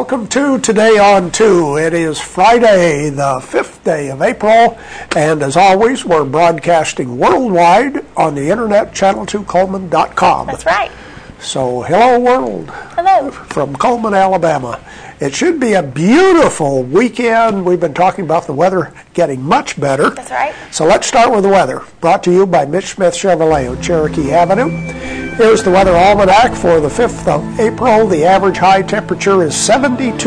welcome to Today on 2. It is Friday, the 5th day of April, and as always, we're broadcasting worldwide on the internet, channel2coleman.com. That's right. So, hello world. Hello. From Coleman, Alabama. It should be a beautiful weekend. We've been talking about the weather getting much better. That's right. So let's start with the weather. Brought to you by Mitch Smith Chevrolet on Cherokee Avenue. Here's the weather almanac for the 5th of April. The average high temperature is 72.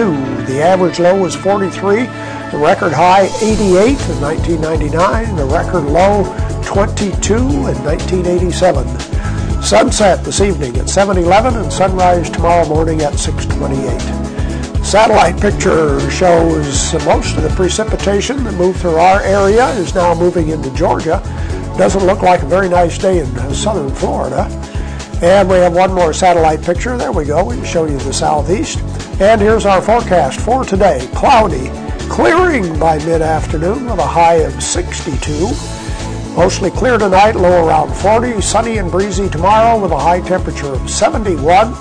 The average low is 43. The record high 88 in 1999. The record low 22 in 1987. Sunset this evening at 7:11 and sunrise tomorrow morning at 6:28. Satellite picture shows most of the precipitation that moved through our area is now moving into Georgia. Doesn't look like a very nice day in southern Florida. And we have one more satellite picture. There we go. We can show you the southeast. And here's our forecast for today. Cloudy, clearing by mid-afternoon with a high of 62. Mostly clear tonight, low around 40. Sunny and breezy tomorrow with a high temperature of 71.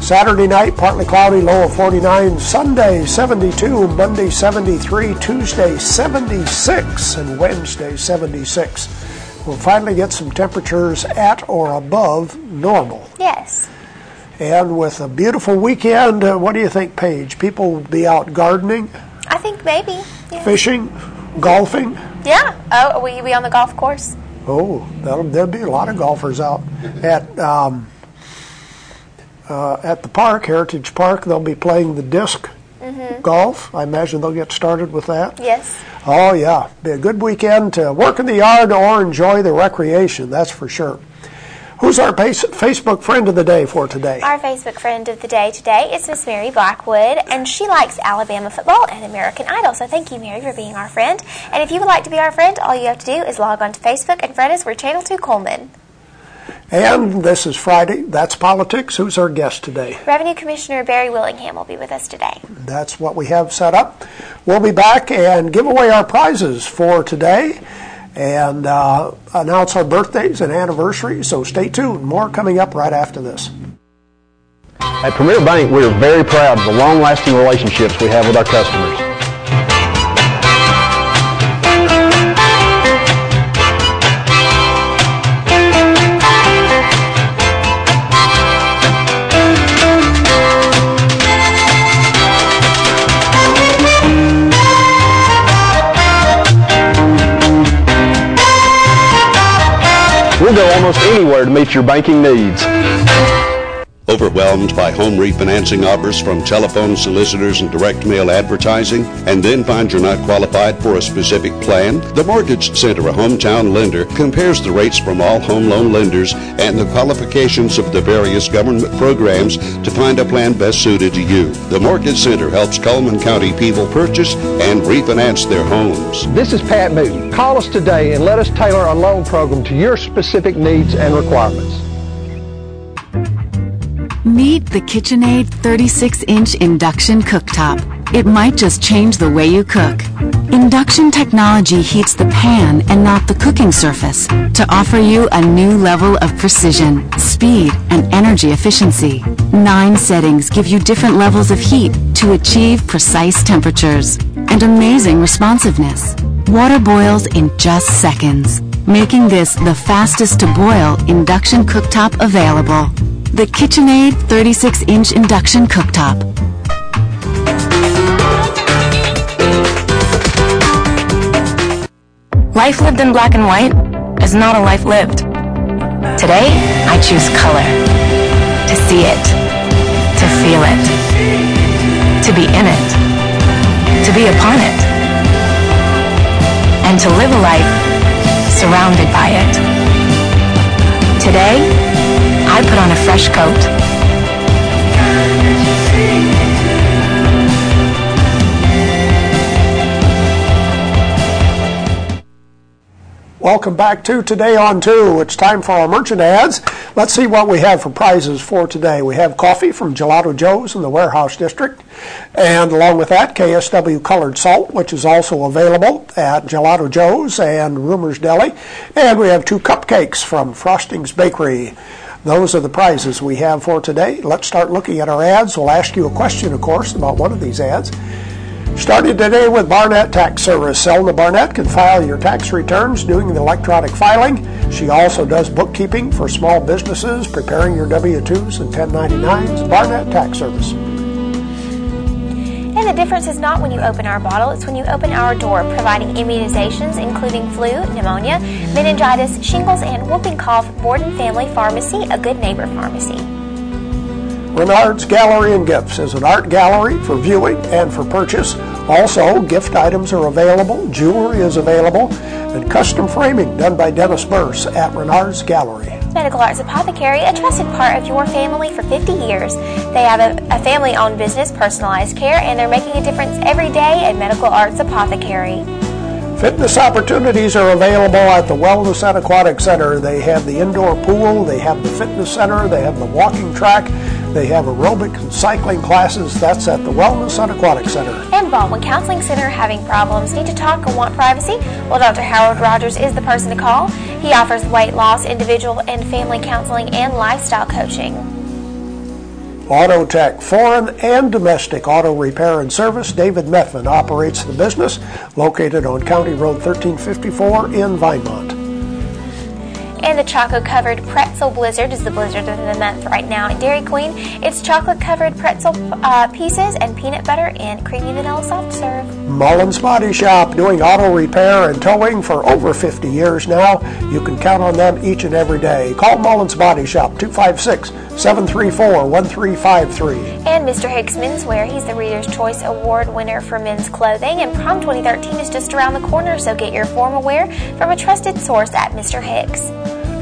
Saturday night, partly cloudy, low of 49. Sunday, 72. Monday, 73. Tuesday, 76. And Wednesday, 76. We'll finally get some temperatures at or above normal. Yes. And with a beautiful weekend, what do you think, Paige? People will be out gardening? I think maybe. Yeah. Fishing? Golfing? Yeah. Oh, will you be on the golf course? Oh, there'll be a lot of golfers out at the park, Heritage Park. They'll be playing the disc golf. I imagine they'll get started with that. Yes. Oh, yeah. Be a good weekend to work in the yard or enjoy the recreation, that's for sure. Who's our Facebook friend of the day for today? Our Facebook friend of the day today is Miss Mary Blackwood, and she likes Alabama football and American Idol. So thank you, Mary, for being our friend. And if you would like to be our friend, all you have to do is log on to Facebook and friend us. We're Channel 2 Coleman. And this is Friday. That's politics. Who's our guest today? Revenue Commissioner Barry Willingham will be with us today. That's what we have set up. We'll be back and give away our prizes for today and announce our birthdays and anniversaries. So stay tuned. More coming up right after this. At Premier Bank, we are very proud of the long-lasting relationships we have with our customers. We'll go almost anywhere to meet your banking needs. Overwhelmed by home refinancing offers from telephone solicitors and direct mail advertising, and then find you're not qualified for a specific plan? The Mortgage Center, a hometown lender, compares the rates from all home loan lenders and the qualifications of the various government programs to find a plan best suited to you. The Mortgage Center helps Coleman County people purchase and refinance their homes. This is Pat Newton. Call us today and let us tailor a loan program to your specific needs and requirements. Meet the KitchenAid 36-inch induction cooktop. It might just change the way you cook. Induction technology heats the pan and not the cooking surface to offer you a new level of precision, speed, and energy efficiency. 9 settings give you different levels of heat to achieve precise temperatures and amazing responsiveness. Water boils in just seconds, making this the fastest to boil induction cooktop available. The KitchenAid 36-inch induction cooktop. Life lived in black and white is not a life lived. Today, I choose color. To see it. To feel it. To be in it. To be upon it. And to live a life surrounded by it. Today, I put on a fresh coat. Welcome back to Today on 2. It's time for our merchant ads. Let's see what we have for prizes for today. We have coffee from Gelato Joe's in the Warehouse District. And along with that, KSW colored salt, which is also available at Gelato Joe's and Rumor's Deli. And we have 2 cupcakes from Frosting's Bakery. Those are the prizes we have for today. Let's start looking at our ads. We'll ask you a question, of course, about one of these ads. Starting today with Barnett Tax Service. Selma Barnett can file your tax returns doing the electronic filing. She also does bookkeeping for small businesses, preparing your W-2s and 1099s. Barnett Tax Service. And the difference is not when you open our bottle, it's when you open our door, providing immunizations including flu, pneumonia, meningitis, shingles, and whooping cough. Borden Family Pharmacy, a good neighbor pharmacy. Renard's Gallery and Gifts is an art gallery for viewing and for purchase. Also, gift items are available, jewelry is available, and custom framing done by Dennis Burse at Renard's Gallery. Medical Arts Apothecary, a trusted part of your family for 50 years. They have a family-owned business, personalized care, and they're making a difference every day at Medical Arts Apothecary. Fitness opportunities are available at the Wellness and Aquatic Center. They have the indoor pool, they have the fitness center, they have the walking track, they have aerobic and cycling classes. That's at the Wellness and Aquatic Center. And Baldwin Counseling Center, having problems, need to talk, or want privacy? Well, Dr. Howard Rogers is the person to call. He offers weight loss, individual and family counseling, and lifestyle coaching. Auto Tech, foreign and domestic auto repair and service. David Methvin operates the business, located on County Road 1354 in Vinemont. And the chocolate-covered pretzel blizzard is the blizzard of the month right now at Dairy Queen. It's chocolate-covered pretzel pieces and peanut butter and creamy vanilla soft serve. Mullins Body Shop, doing auto repair and towing for over 50 years now. You can count on them each and every day. Call Mullins Body Shop, 256-734-1353. And Mr. Hicks Menswear, he's the Reader's Choice Award winner for men's clothing. And Prom 2013 is just around the corner, so get your formal wear from a trusted source at Mr. Hicks.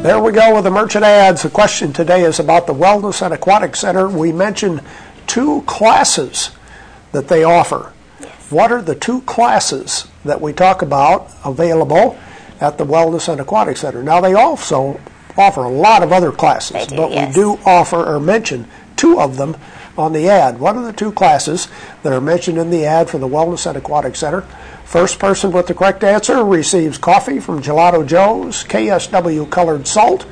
There we go with the merchant ads. The question today is about the Wellness and Aquatic Center. We mentioned 2 classes that they offer. Yes. What are the 2 classes that we talk about available at the Wellness and Aquatic Center? Now, they also offer a lot of other classes, They do, but yes. we do offer or mention 2 of them on the ad. What are the 2 classes that are mentioned in the ad for the Wellness and Aquatic Center? First person with the correct answer receives coffee from Gelato Joe's, KSW colored salt.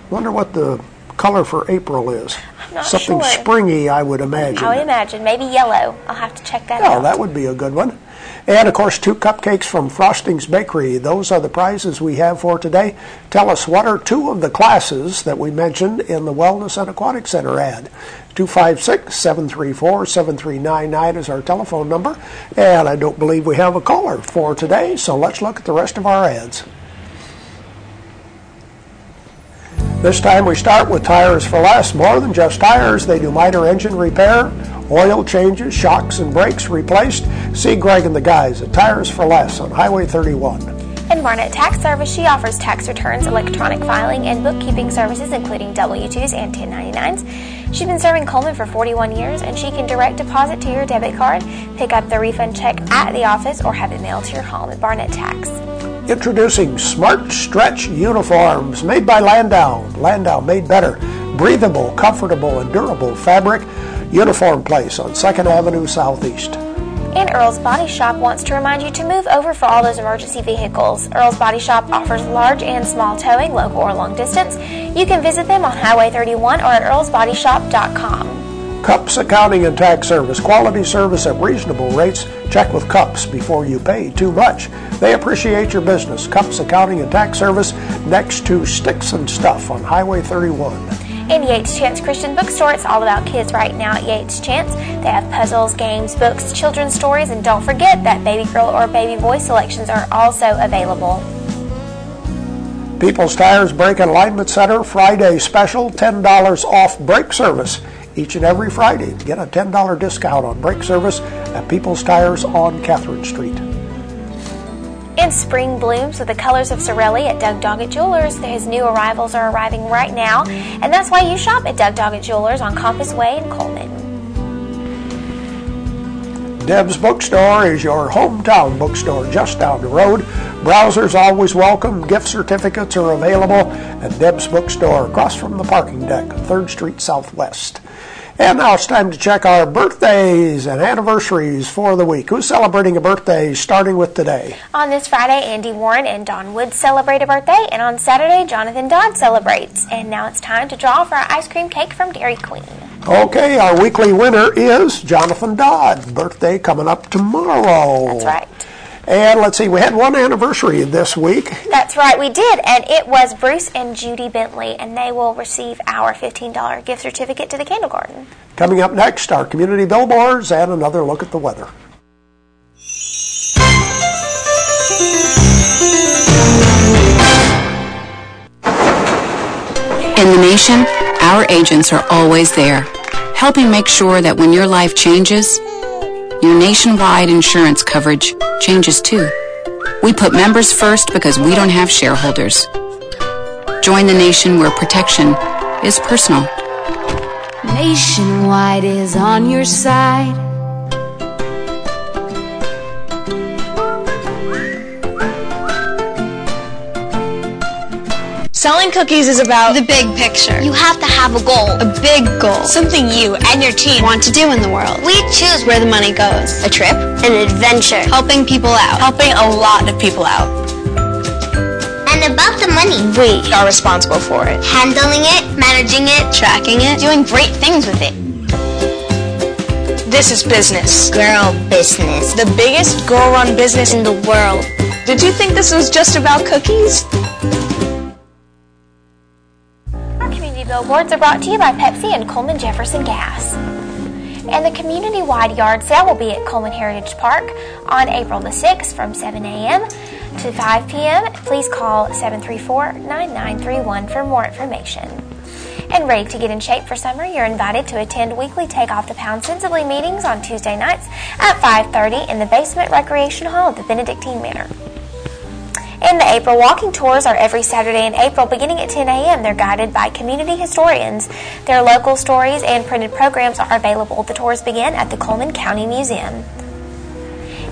Wonder what the color for April is. I'm not Something sure. Springy, I would imagine. I would imagine. Maybe yellow. I'll have to check that out. Oh, that would be a good one. And, of course, 2 cupcakes from Frosting's Bakery. Those are the prizes we have for today. Tell us, what are 2 of the classes that we mentioned in the Wellness and Aquatic Center ad? 256-734-7399 is our telephone number. And I don't believe we have a caller for today, so let's look at the rest of our ads. This time we start with Tires for Less. More than just tires, they do minor engine repair, oil changes, shocks and brakes replaced. See Greg and the guys at Tires for Less on Highway 31. And Barnett Tax Service, she offers tax returns, electronic filing, and bookkeeping services, including W-2s and 1099s. She's been serving Coleman for 41 years, and she can direct deposit to your debit card, pick up the refund check at the office, or have it mailed to your home at Barnett Tax. Introducing Smart Stretch Uniforms made by Landau. Landau made better, breathable, comfortable, and durable fabric. Uniform Place on 2nd Avenue Southeast. And Earl's Body Shop wants to remind you to move over for all those emergency vehicles. Earl's Body Shop offers large and small towing, local or long distance. You can visit them on Highway 31 or at earlsbodyshop.com. Cups Accounting and Tax Service. Quality service at reasonable rates. Check with Cups before you pay too much. They appreciate your business. Cups Accounting and Tax Service next to Sticks and Stuff on Highway 31. In Yates Chance Christian Bookstore, it's all about kids right now at Yates Chance. They have puzzles, games, books, children's stories, and don't forget that baby girl or baby boy selections are also available. People's Tires Brake and Alignment Center, Friday special, $10 off brake service. Each and every Friday, get a $10 discount on brake service at People's Tires on Catherine Street. In spring blooms with the colors of Sorelli at Doug Doggett Jewelers. His new arrivals are arriving right now, and that's why you shop at Doug Doggett Jewelers on Compass Way in Coleman. Deb's Bookstore is your hometown bookstore just down the road. Browsers always welcome. Gift certificates are available at Deb's Bookstore across from the parking deck, 3rd Street Southwest. And now it's time to check our birthdays and anniversaries for the week. Who's celebrating a birthday starting with today? On this Friday, Andy Warren and Don Wood celebrate a birthday, and on Saturday, Jonathan Dodd celebrates. And now it's time to draw for our ice cream cake from Dairy Queen. Okay, our weekly winner is Jonathan Dodd. Birthday coming up tomorrow. That's right. And let's see, we had one anniversary this week. That's right, we did, and it was Bruce and Judy Bentley, and they will receive our $15 gift certificate to the Candle Garden. Coming up next, our community billboards and another look at the weather. In the nation, our agents are always there, helping make sure that when your life changes, your nationwide insurance coverage changes too. We put members first because we don't have shareholders. Join the nation where protection is personal. Nationwide is on your side. Selling cookies is about the big picture. You have to have a goal. A big goal. Something you and your team want to do in the world. We choose where the money goes. A trip. An adventure. Helping people out. Helping a lot of people out. And about the money. We are responsible for it. Handling it, managing it, tracking it, doing great things with it. This is business. Girl business. The biggest girl-run business in the world. Did you think this was just about cookies? Billboards are brought to you by Pepsi and Coleman Jefferson Gas. And the community-wide yard sale will be at Coleman Heritage Park on April the 6th from 7 a.m. to 5 p.m. Please call 734-9931 for more information. And ready to get in shape for summer, you're invited to attend weekly Take Off the Pound Sensibly meetings on Tuesday nights at 5:30 in the basement recreation hall of the Benedictine Manor. And the April walking tours are every Saturday in April beginning at 10 a.m. They're guided by community historians. Their local stories and printed programs are available. The tours begin at the Coleman County Museum.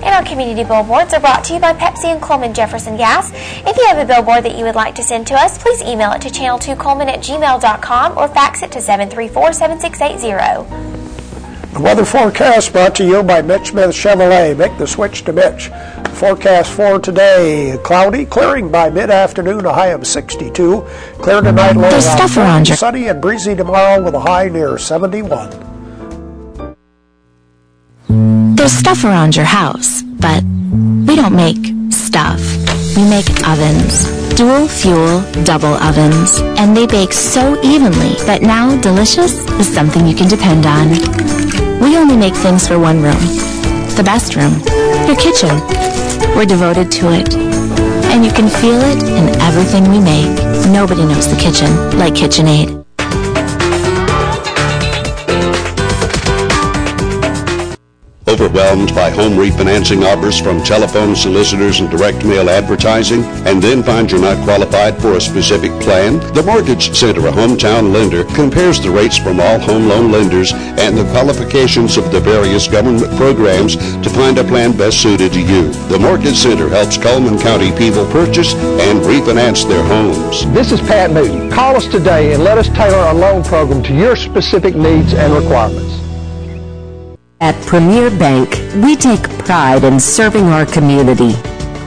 And our community billboards are brought to you by Pepsi and Coleman Jefferson Gas. If you have a billboard that you would like to send to us, please email it to channel2coleman@gmail.com or fax it to 734-7680. The weather forecast brought to you by Mitch Smith Chevrolet. Make the switch to Mitch. The forecast for today, cloudy, clearing by mid-afternoon, a high of 62. Clear tonight, low around 40, sunny and breezy tomorrow with a high near 71. There's stuff around your house, but we don't make stuff. We make ovens. Dual fuel, double ovens. And they bake so evenly that now delicious is something you can depend on. We only make things for one room. The best room. Your kitchen. We're devoted to it. And you can feel it in everything we make. Nobody knows the kitchen like KitchenAid. Overwhelmed by home refinancing offers from telephone solicitors and direct mail advertising, and then find you're not qualified for a specific plan? The Mortgage Center, a hometown lender, compares the rates from all home loan lenders and the qualifications of the various government programs to find a plan best suited to you. The Mortgage Center helps Coleman County people purchase and refinance their homes. This is Pat Newton. Call us today and let us tailor a loan program to your specific needs and requirements. At Premier Bank, we take pride in serving our community.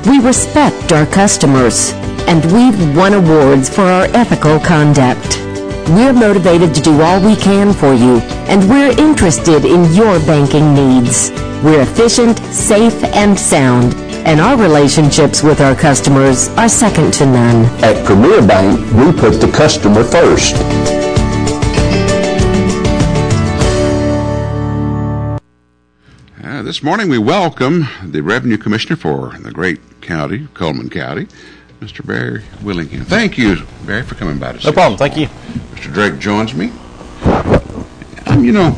We respect our customers, and we've won awards for our ethical conduct. We're motivated to do all we can for you, and we're interested in your banking needs. We're efficient, safe, and sound, and our relationships with our customers are second to none. At Premier Bank, we put the customer first. This morning we welcome the Revenue Commissioner for the great county, Coleman County, Mr. Barry Willingham. Thank you, Barry, for coming by to see us. No problem. Thank you. Mr. Drake joins me. You know,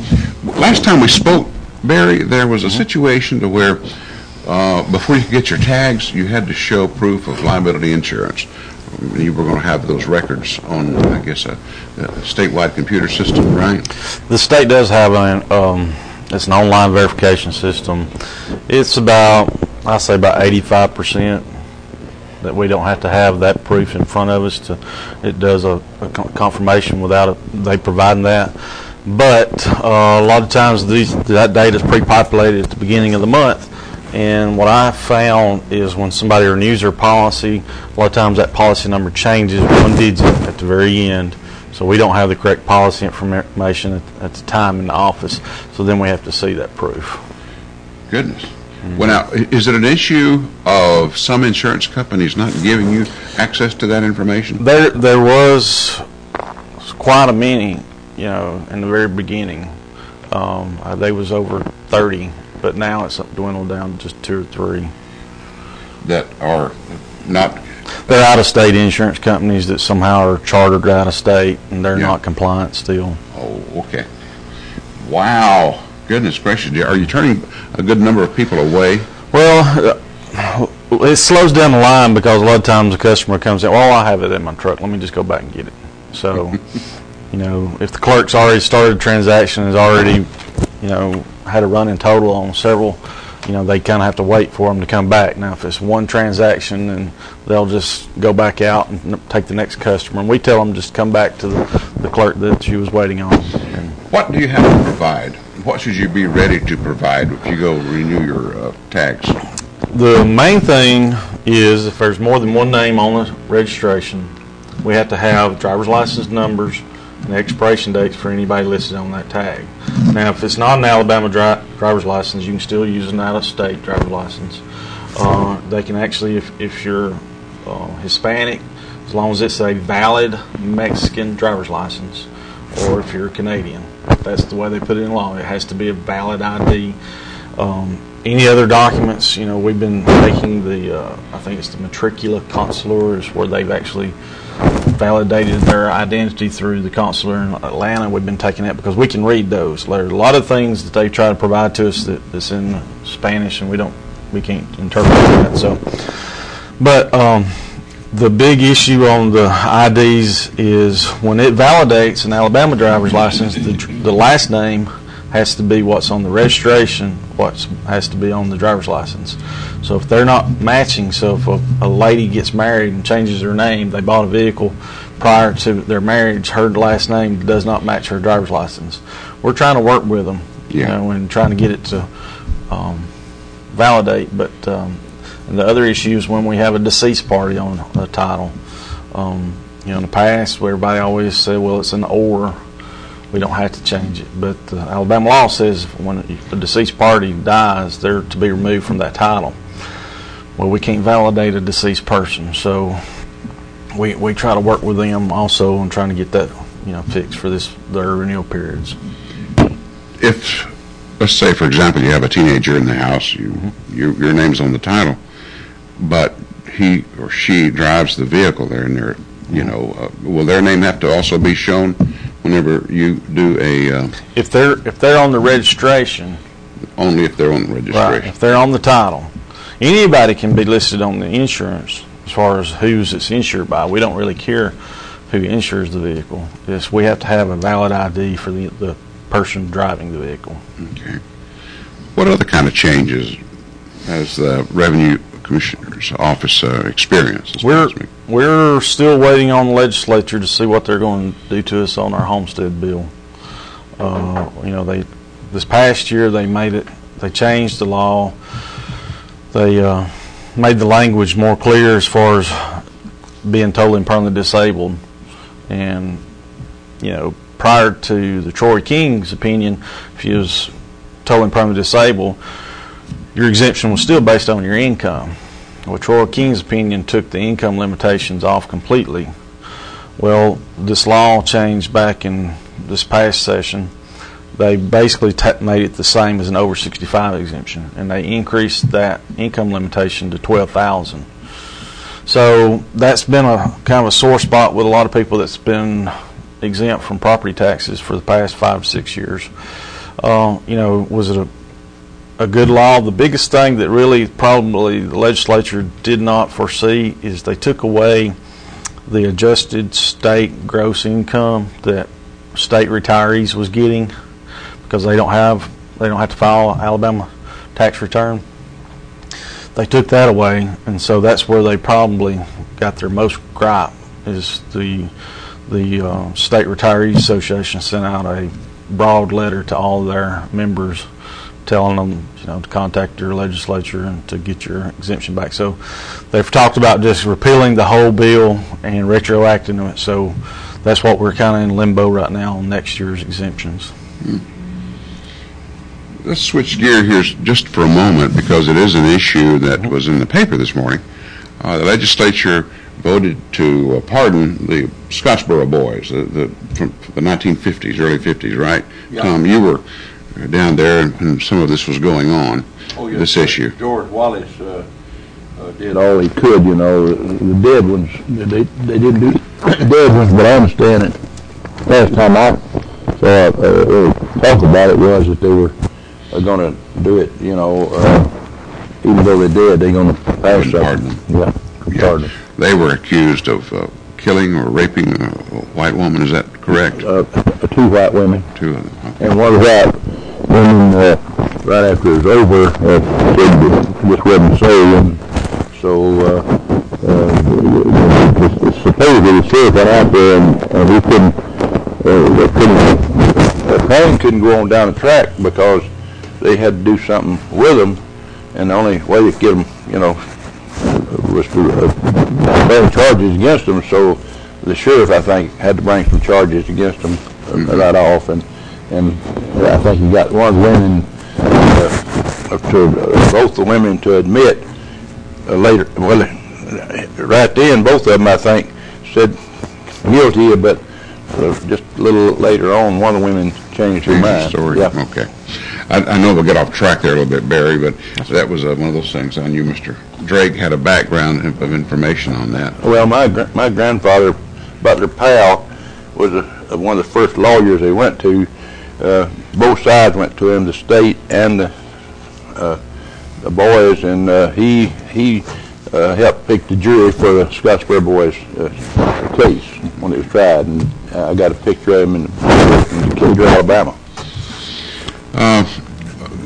last time we spoke, Barry, there was a situation to where before you could get your tags, you had to show proof of liability insurance. You were going to have those records on, I guess, a statewide computer system, right? The state does have it's an online verification system. It's about, I say about 85% that we don't have to have that proof in front of us. It does a confirmation without they providing that. But a lot of times that data is pre-populated at the beginning of the month. And what I found is when somebody renews their policy, a lot of times that policy number changes one digit at the very end. So we don't have the correct policy information at the time in the office. So then we have to see that proof. Goodness. Well, now, is it an issue of some insurance companies not giving you access to that information? There was quite a many, you know, in the very beginning. They was over 30, but now it's dwindled down to just 2 or 3. That are not... They're out-of-state insurance companies that somehow are chartered out-of-state, and they're not compliant still. Oh, okay. Wow. Goodness gracious. Are you turning a good number of people away? Well, it slows down the line because a lot of times the customer comes in, well, I have it in my truck. Let me just go back and get it. So, you know, if the clerk's already started a transaction, has already, you know, had a running total on several, you know, they kind of have to wait for them to come back. Now, if it's one transaction, then they'll just go back out and take the next customer. And we tell them just come back to the clerk that you was waiting on. What do you have to provide? What should you be ready to provide if you go renew your tags? The main thing is if there's more than one name on the registration, we have to have driver's license numbers and expiration dates for anybody listed on that tag. Now, if it's not an Alabama driver's license, you can still use an out-of-state driver's license. They can actually, if you're Hispanic, as long as it's a valid Mexican driver's license, or if you're Canadian. That's the way they put it in law. It has to be a valid ID. Any other documents, you know, we've been taking the, I think it's the matricula consular, is where they've actually validated their identity through the consular in Atlanta. We've been taking that because we can read those. There are a lot of things that they try to provide to us that's in Spanish, and we can't interpret that. So, but the big issue on the IDs is when it validates an Alabama driver's license, the last name has to be what's on the registration, what has to be on the driver's license. So if they're not matching, so if a lady gets married and changes her name, they bought a vehicle prior to their marriage, her last name does not match her driver's license. We're trying to work with them, you know, and trying to get it to validate. But and the other issue is when we have a deceased party on a title. You know, in the past, where everybody always said, well, it's an or. We don't have to change it, but Alabama law says when a deceased party dies, they're to be removed from that title. Well, we can't validate a deceased person, so we try to work with them also on trying to get that, you know, fixed for their renewal periods. If, let's say, for example, you have a teenager in the house, your name's on the title, but he or she drives the vehicle there, and they're, you know, will their name have to also be shown whenever you do a... if they're on the registration. Only if they're on the registration. Right, if they're on the title. Anybody can be listed on the insurance as far as who's it's insured by. We don't really care who insures the vehicle. We have to have a valid ID for the person driving the vehicle. Okay. What other kind of changes has the Revenue Commissioner's Office experienced? We're still waiting on the legislature to see what they're going to do to us on our homestead bill. You know, this past year they changed the law. They made the language more clear as far as being totally and permanently disabled. And, you know, prior to the Troy King's opinion, if you was totally and permanently disabled, your exemption was still based on your income. Well, Troy King's opinion took the income limitations off completely. Well, this law changed back in this past session. They basically made it the same as an over 65 exemption, and they increased that income limitation to $12,000. So that's been a kind of a sore spot with a lot of people that's been exempt from property taxes for the past 5 or 6 years. You know, was it a good law? The biggest thing that really probably the legislature did not foresee is they took away the adjusted state gross income that state retirees was getting because they don't have to file Alabama tax return. They took that away, and so that's where they probably got their most gripe. Is the State Retirees Association sent out a broad letter to all their members telling them, to contact your legislature and to get your exemption back. So they've talked about just repealing the whole bill and retroacting it. So that's what we're kind of in limbo right now on next year's exemptions. Let's switch gear here just for a moment, because it is an issue that was in the paper this morning. The legislature voted to pardon the Scottsboro boys from the 1950s, early 50s, right? Yeah. Tom, you were down there, and some of this was going on, this issue. George Wallace did all he could, the dead ones, they didn't do the dead ones, but I understand it. Last time I saw talk about it was that they were going to do it, even though they're dead, they're going to pass something. Yeah, pardon them. They were accused of killing or raping a white woman, is that correct? 2 white women. 2 of them. Okay. And one white woman, right after it was over, said that this wasn't so, and so supposedly the sheriff went out there and he the train couldn't go on down the track because they had to do something with them, and the only way to get them, was to bring charges against them. So the sheriff, I think, had to bring some charges against them right off, and I think he got one of the women, both the women to admit later. Well, right then, both of them, I think, said guilty, but just a little later on, one of the women changed her mind. Story. Yeah. Okay. I know we'll get off track there a little bit, Barry, but that was one of those things. I knew Mr. Drake had a background of information on that. Well, my grandfather, Butler Powell, was one of the first lawyers they went to. Both sides went to him, the state and the boys, and he helped pick the jury for the Scottsboro boys case when it was tried, and I got a picture of him in Decatur, Alabama.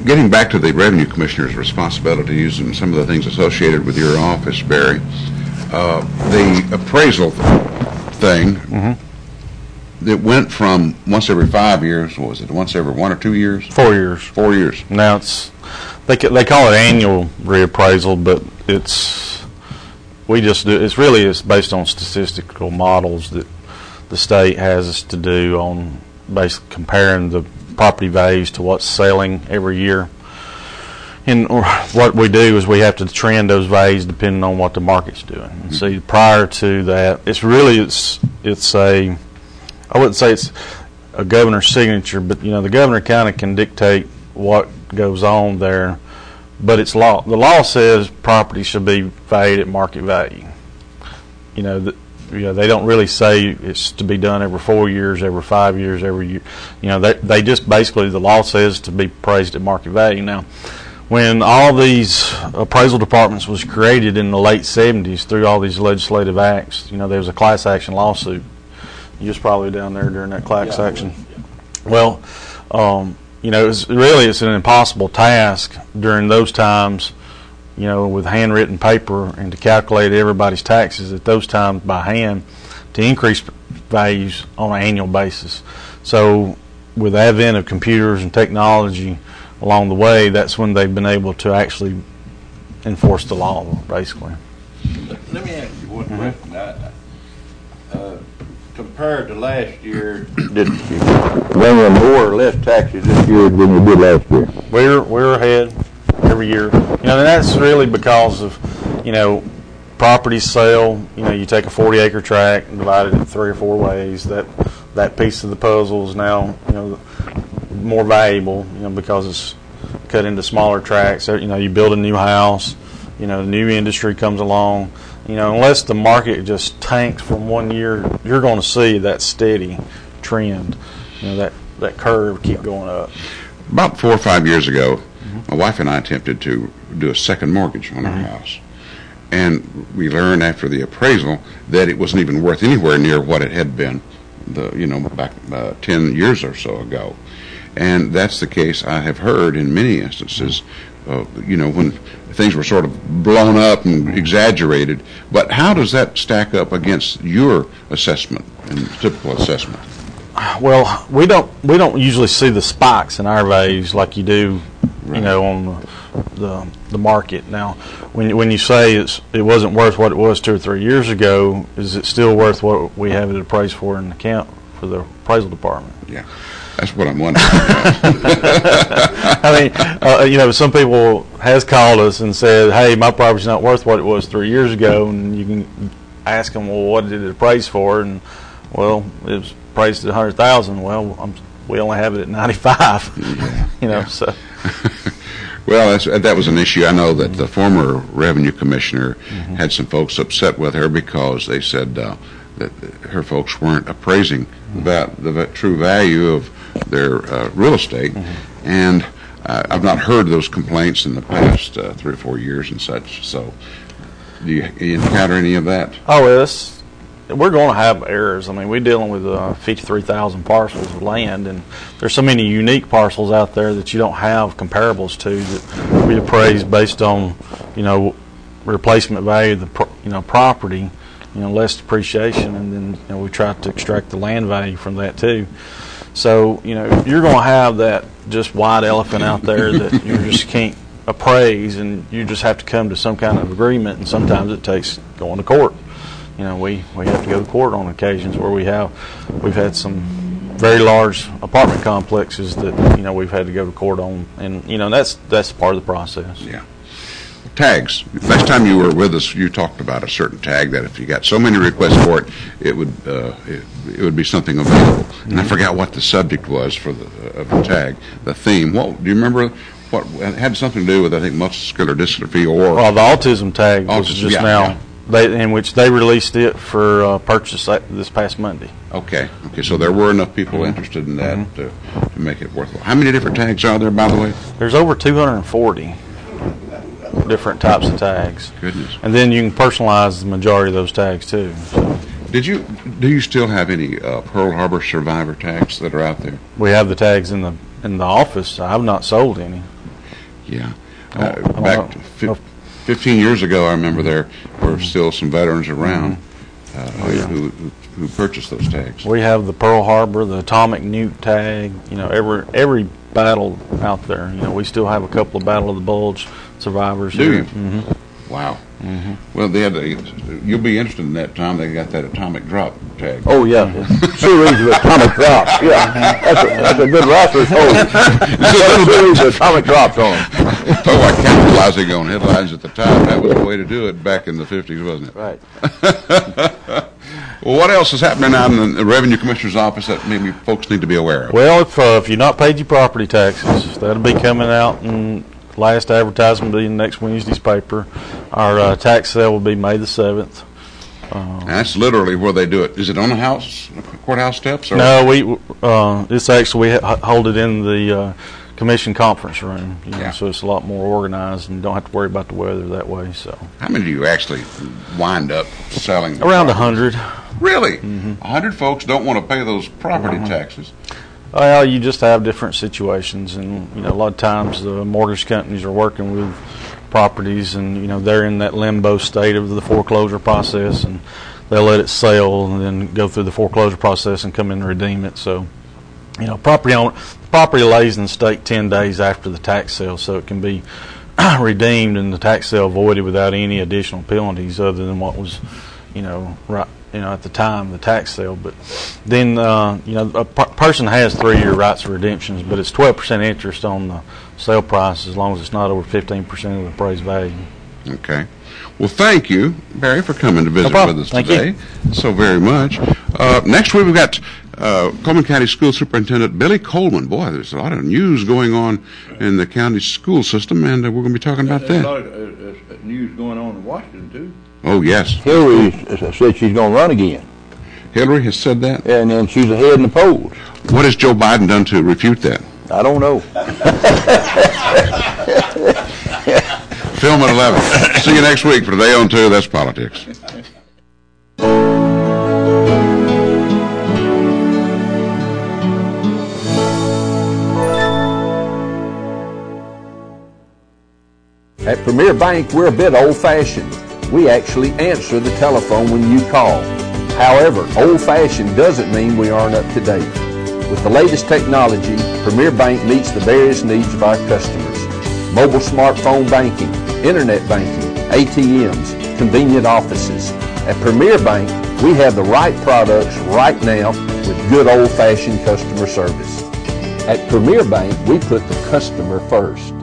Getting back to the Revenue Commissioner's responsibilities and some of the things associated with your office, Barry, the appraisal thing, it went from once every 5 years, what was it, once every 1 or 2 years? 4 years. 4 years. Now they call it annual reappraisal, but it's based on statistical models that the state has us to do on basically comparing the property values to what's selling every year. And what we do is we have to trend those values depending on what the market's doing. And see, prior to that, I wouldn't say it's a governor's signature, but the governor kind of can dictate what goes on there. But it's law. The law says property should be valued at market value. They don't really say it's to be done every 4 years, every 5 years, every year. They just basically, the law says to be appraised at market value. Now, when all these appraisal departments was created in the late 70s through all these legislative acts, there was a class action lawsuit. You was probably down there during that class action. Well, it's an impossible task during those times, with handwritten paper and to calculate everybody's taxes at those times by hand to increase values on an annual basis. So with the advent of computers and technology along the way, that's when they've been able to actually enforce the law, basically. Let me ask you one question. Compared to last year, did you bring in more or less taxes this year than you did last year? We're ahead every year. And that's really because of, property sale. You take a 40-acre tract and divide it in 3 or 4 ways. That piece of the puzzle is now, more valuable, because it's cut into smaller tracts. You build a new house, new industry comes along. Unless the market just tanks from 1 year, you're going to see that steady trend. That curve keep going up. About 4 or 5 years ago, my wife and I attempted to do a second mortgage on our house. And we learned after the appraisal that it wasn't even worth anywhere near what it had been, back 10 years or so ago. And that's the case I have heard in many instances, when things were sort of blown up and exaggerated. But how does that stack up against your assessment and typical assessment? Well, we don't usually see the spikes in our values like you do, you know, on the market. Now, when you say it wasn't worth what it was 2 or 3 years ago, is it still worth what we have it appraised for in the account for the appraisal department? Yeah, that's what I'm wondering. I mean, you know, some people has called us and said, "Hey, my property's not worth what it was 3 years ago," and you can ask them, "Well, what did it appraise for?" And well, it was appraised at 100,000. Well, we only have it at 95. Yeah, you know, so. Well, that was an issue. I know that the former revenue commissioner had some folks upset with her because they said that her folks weren't appraising about the true value of their real estate. And I've not heard those complaints in the past 3 or 4 years and such. So, do you encounter any of that? Oh, yes. We're going to have errors. I mean, we're dealing with 53,000 parcels of land, and there's so many unique parcels out there that you don't have comparables to that we appraise based on, you know, replacement value of the property, you know, less depreciation, and then, you know, we try to extract the land value from that too. So, you know, you're going to have that just white elephant out there that you just can't appraise, and you just have to come to some kind of agreement, and sometimes it takes going to court. You know, we have to go to court on occasions where we've had some very large apartment complexes that, you know, we've had to go to court on, and, you know, that's part of the process. Yeah. Tags. Last time you were with us, you talked about a certain tag that if you got so many requests for it, it would be something available. And I forgot what the subject was for the tag, the theme. What do you remember? What it had something to do with, I think, muscular dystrophy or the autism tag was just now. In which they released it for purchase this past Monday. Okay, so there were enough people interested in that to make it worthwhile. How many different tags are there, by the way? There's over 240 different types of tags. Goodness. And then you can personalize the majority of those tags too. So. Do you still have any Pearl Harbor survivor tags that are out there? We have the tags in the office. I've not sold any. Yeah. Back 15 years ago, I remember there were still some veterans around who purchased those tags. We have the Pearl Harbor, the Atomic Nuke tag. You know, every battle out there. You know, we still have a couple of Battle of the Bulge survivors. Do you? Mm-hmm. Wow. Well, they had you'll be interested in that, Tom. They got that atomic drop tag. Oh yeah, series of atomic drops. Yeah, that's a good rapper. Series of atomic drops on them. Oh, like capitalizing on headlines at the time. That was the way to do it back in the 50s, wasn't it? Right. Well, what else is happening out in the Revenue Commissioner's office that maybe folks need to be aware of? Well, if you're not paid your property taxes, that'll be coming out, and last advertisement will be in next Wednesday's paper. Our tax sale will be May the 7th. That's literally where they do it. Is it on the courthouse steps? Or? No, it's actually we hold it in the commission conference room. You know, so it's a lot more organized, and don't have to worry about the weather that way. So, how many do you actually wind up selling? Around 100. Really? 100 folks don't want to pay those property taxes. Well, you just have different situations, and you know, a lot of times the mortgage companies are working with properties, and you know, they're in that limbo state of the foreclosure process, and they'll let it sell and then go through the foreclosure process and come in and redeem it. So, you know, property lays in the state 10 days after the tax sale, so it can be redeemed and the tax sale voided without any additional penalties other than what was, you know, right. You know, at the time of the tax sale. But then, you know, a person has 3-year rights of redemptions, but it's 12% interest on the sale price as long as it's not over 15% of the appraised value. Okay. Well, thank you, Barry, for coming to visit with us today. So very much. Next week we've got Coleman County School Superintendent Billy Coleman. Boy, there's a lot of news going on in the county school system, and we're going to be talking about that. There's a lot of news going on in Washington, too. Oh, yes. Hillary said she's going to run again. Hillary has said that? And then she's ahead in the polls. What has Joe Biden done to refute that? I don't know. Film at 11. See you next week for Today on 2. That's Politics. At Premier Bank, we're a bit old-fashioned. We actually answer the telephone when you call. However, old-fashioned doesn't mean we aren't up to date. With the latest technology, Premier Bank meets the various needs of our customers. Mobile smartphone banking, internet banking, ATMs, convenient offices. At Premier Bank, we have the right products right now with good old-fashioned customer service. At Premier Bank, we put the customer first.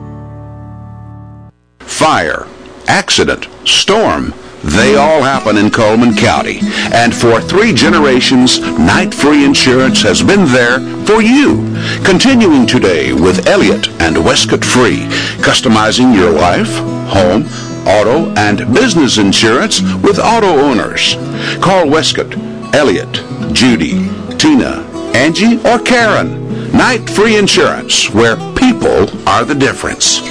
Fire, accident, storm, they all happen in Coleman County. And for 3 generations, Night Free Insurance has been there for you. Continuing today with Elliott and Westcott Free, customizing your life, home, auto, and business insurance with auto owners. Call Westcott, Elliott, Judy, Tina, Angie, or Karen. Night Free Insurance, where people are the difference.